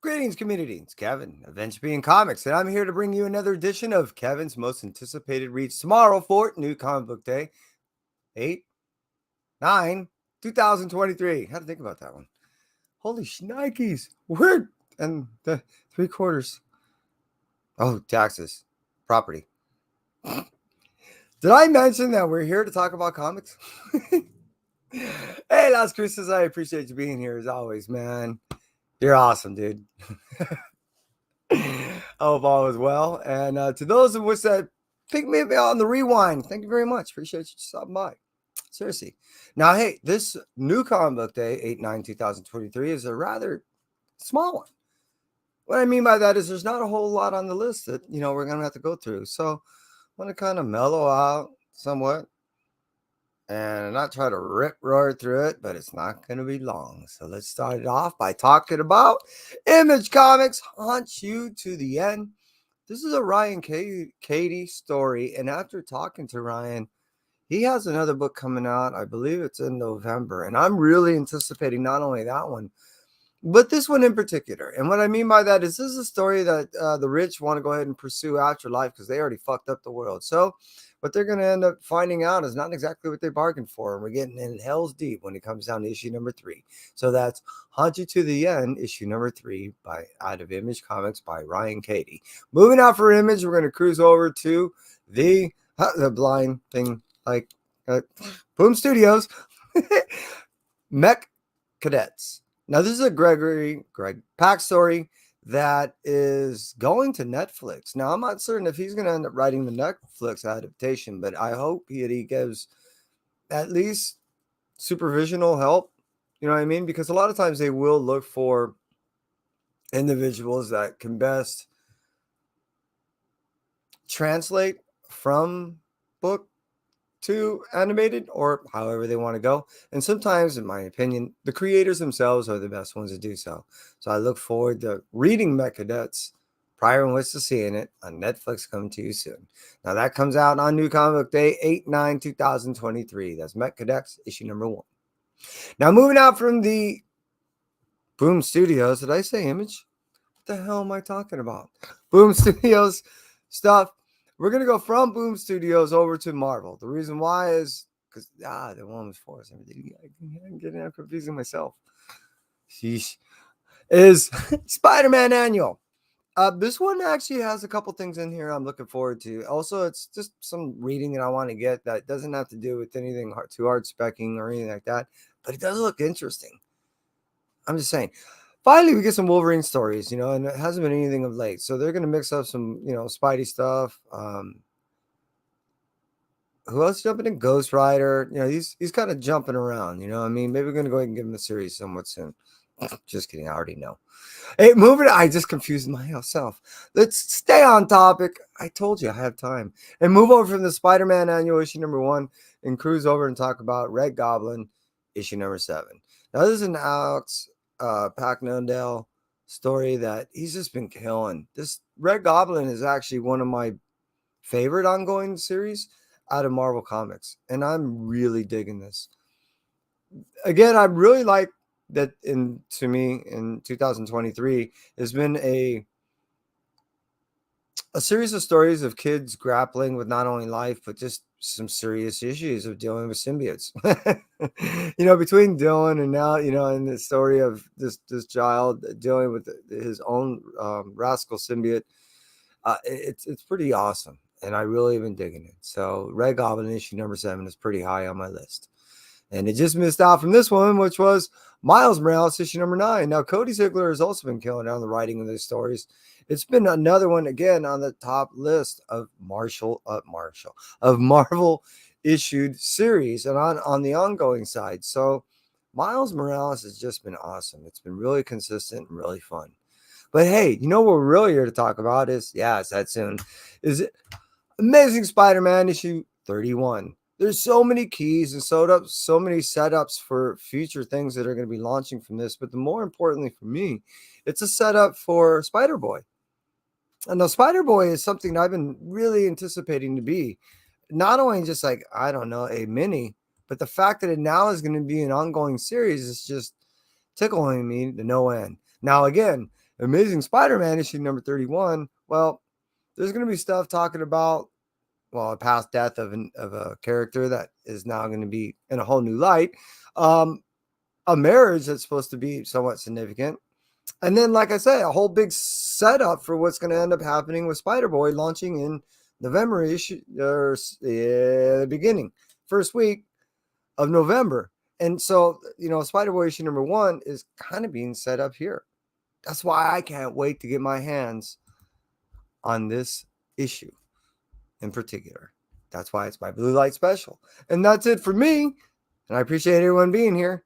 Greetings, community. It's Kevin of NCBD Comics, and I'm here to bring you another edition of Kevin's most anticipated reads tomorrow for New Comic Book Day, 8 9 2023. How to think about that one? Holy shnikes. We're and the 3/4. Oh, taxes, property. Did I mention that we're here to talk about comics? Hey, Las Cruces, I appreciate you being here as always, man. You're awesome, dude. I hope all is well. And to those of us that pick me up on the rewind, thank you very much. Appreciate you stopping by. Seriously. Now, hey, this new comic book day, 8/9/2023, is a rather small one. What I mean by that is there's not a whole lot on the list that, we're going to have to go through. So I want to kind of mellow out somewhat and not try to rip roar through it, but it's not going to be long. So let's start it off by talking about Image Comics Haunt You to the End. This is a Ryan Katie story, and after talking to Ryan, he has another book coming out. I believe it's in November, and I'm really anticipating not only that one, but this one in particular. And what I mean by that is this is a story that the rich want to go ahead and pursue after life because they already fucked up the world. So what they're going to end up finding out is not exactly what they bargained for. And we're getting in hell's deep when it comes down to issue number 3. So that's Haunt You to the End, issue number 3 by out of Image Comics by Ryan Katie. Moving out for Image, we're going to cruise over to the blind thing like Boom Studios, Mech Cadets. Now, this is a Greg Pak story that is going to Netflix. Now, I'm not certain if he's going to end up writing the Netflix adaptation, but I hope he gives at least supervisional help. You know what I mean? Because a lot of times they will look for individuals that can best translate from book to animated or however they want to go. And sometimes, in my opinion, the creators themselves are the best ones to do so. So I look forward to reading Mech Cadets prior and with to seeing it on Netflix coming to you soon. Now that comes out on New Comic Book Day 8/9/2023. That's Mech Cadets issue number 1. Now moving out from the Boom Studios, did I say Image? What the hell am I talking about? Boom Studios stuff. We're going to go from Boom Studios over to Marvel. The reason why is because, the one was for us. I'm getting confusing myself. Sheesh. Is Spider-Man Annual. This one actually has a couple things in here I'm looking forward to. Also, it's just some reading that I want to get that doesn't have to do with anything too hard specking or anything like that. But it does look interesting. I'm just saying. Finally, we get some Wolverine stories, and it hasn't been anything of late. So they're going to mix up some, Spidey stuff. Who else jumping in? Ghost Rider. He's kind of jumping around. I mean, maybe we're going to go ahead and give him a series somewhat soon. Just kidding. I already know. Hey, moving. I just confused myself. Let's stay on topic. I told you I have time. And move over from the Spider-Man Annual issue number 1 and cruise over and talk about Red Goblin issue number 7. Now, this is an Alex Packnondale story that he's just been killing. This Red Goblin is actually one of my favorite ongoing series out of Marvel Comics, and I'm really digging this. Again, I really like that to me in 2023 has been a series of stories of kids grappling with not only life but just some serious issues of dealing with symbiotes. Between Dylan and now, in the story of this child dealing with his own rascal symbiote, it's pretty awesome, and I really have been digging it. So Red Goblin issue number 7 is pretty high on my list. And it just missed out from this one, which was Miles Morales issue number 9. Now, Cody Ziegler has also been killing on the writing of these stories. It's been another one, again, on the top list of Marvel issued series and on the ongoing side. So Miles Morales has just been awesome. It's been really consistent and really fun. But hey, what we're really here to talk about is, it's that soon, is it Amazing Spider-Man issue 31. There's so many keys and so many setups for future things that are going to be launching from this. But the more importantly for me, it's a setup for Spider-Boy. And now Spider-Boy is something I've been really anticipating to be not only just like, I don't know, a mini, but the fact that it now is going to be an ongoing series is just tickling me to no end. Now, again, Amazing Spider-Man issue number 31. Well, there's going to be stuff talking about, well, a past death of a character that is now going to be in a whole new light. A marriage that's supposed to be somewhat significant. And then, like I said, a whole big setup for what's going to end up happening with Spider-Boy launching in November issue, or the beginning, first week of November. And so, Spider-Boy issue number 1 is kind of being set up here. That's why I can't wait to get my hands on this issue in particular. That's why it's my Blue Light Special. And that's it for me. And I appreciate everyone being here.